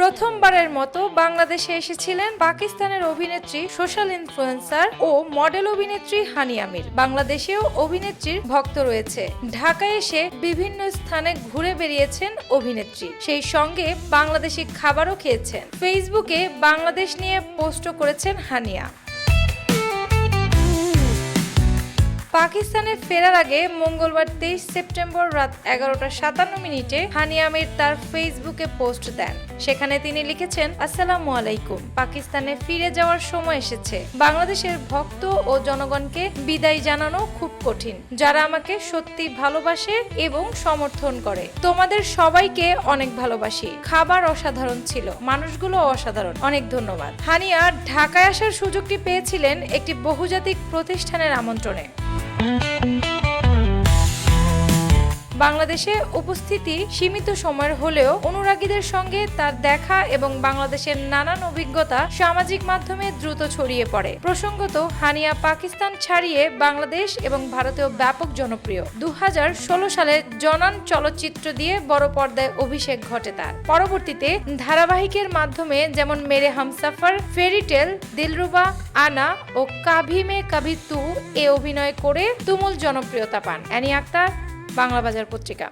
প্রথমবারের মতো বাংলাদেশে এসেছিলেন পাকিস্তানের অভিনেত্রী, সোশ্যাল ইনফ্লুয়েন্সার ও মডেল অভিনেত্রী হানি আমির। বাংলাদেশেও অভিনেত্রীর ভক্ত রয়েছে। ঢাকায় এসে বিভিন্ন স্থানে ঘুরে বেরিয়েছেন অভিনেত্রী, সেই সঙ্গে বাংলাদেশি খাবারও খেয়েছেন। ফেসবুকে বাংলাদেশ নিয়ে পোস্টও করেছেন হানিয়া। পাকিস্তানে ফেরার আগে মঙ্গলবার 23 সেপ্টেম্বর রাত 11:57 হানি আমির তার ফেসবুকে পোস্ট দেন। সেখানে তিনি লিখেছেন, আসসালামু আলাইকুম, পাকিস্তানে ফিরে যাওয়ার সময় এসেছে। বাংলাদেশের ভক্ত ও জনগণকে বিদায় জানানো খুব কঠিন, যারা আমাকে সত্যি ভালোবাসে এবং সমর্থন করে। তোমাদের সবাইকে অনেক ভালোবাসি। খাবার অসাধারণ ছিল, মানুষগুলো অসাধারণ, অনেক ধন্যবাদ। হানিয়া ঢাকায় আসার সুযোগটি পেয়েছিলেন একটি বহুজাতিক প্রতিষ্ঠানের আমন্ত্রণে। বাংলাদেশে উপস্থিতি সীমিত সময়ের হলেও অনুরাগীদের সঙ্গে তার দেখা এবং বাংলাদেশের নানান অভিজ্ঞতা সামাজিক মাধ্যমে দ্রুত ছড়িয়ে পড়ে। প্রসঙ্গত, হানিয়া পাকিস্তান ছাড়িয়ে বাংলাদেশ এবং ভারতেও ব্যাপক জনপ্রিয়। 2016 সালে জনান চলচ্চিত্র দিয়ে বড় পর্দায় অভিষেক ঘটে তার। পরবর্তীতে ধারাবাহিকের মাধ্যমে যেমন মেরে হামসফর, ফেরিটেল, দিলরুবা, আনা ও কাভি মে কভি তু এ অভিনয় করে তুমুল জনপ্রিয়তা পান। অ্যানি আক্তার, বাংলা বাজার পত্রিকা।